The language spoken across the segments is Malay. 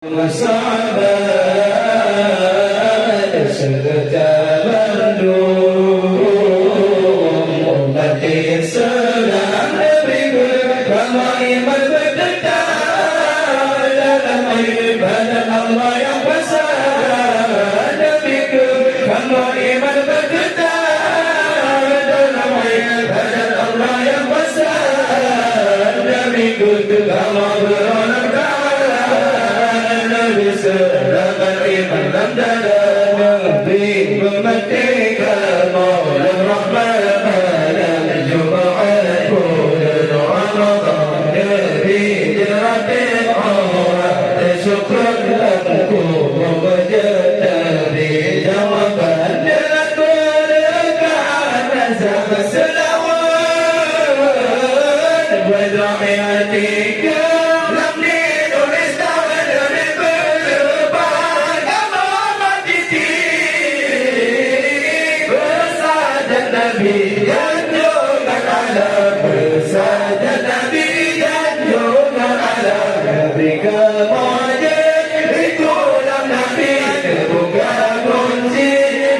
Sahabat serta mendukung umat Islam bersama iman bertekad dalam ibadah Allah yang besar. Bersama iman bertekad dalam ibadah Allah yang besar. Bersama beronok selamat iman dan dalam negeri merdeka Maulah Rahman malam Jumaat bulan Ramadan Nabi jeratin orang syukur laku menjadi jawaban dalam berkat azab selawat berdoa hatiku Nabi janjungan alam bersama Nabi janjungan alam Nabi kemuliaan itulah Nabi terbuka kunci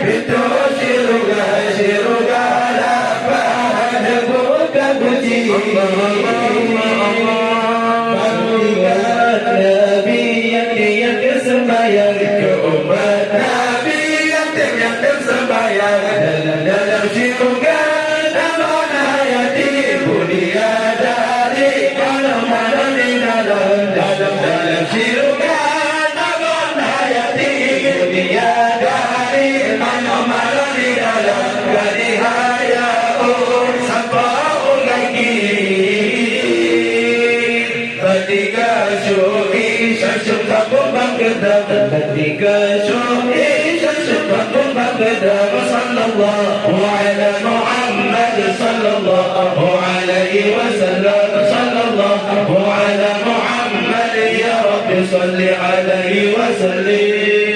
pintu syurga lapan buka kunci Nabi yang kesembayang ke umat Nabi yang tersembayang dalam syurga namun hayati mulia dari mana-mana di dalam syurga namun hayati mulia dari mana-mana di dalam dari hayat sampai lagi ketika syuri syasuk kabur bangkedam ketika syuri syasuk kabur bangkedam sallallahu ala Muhammad sallallahu alaihi wasallam sallallahu ala Muhammad ya Rabbi salli alaihi wasallim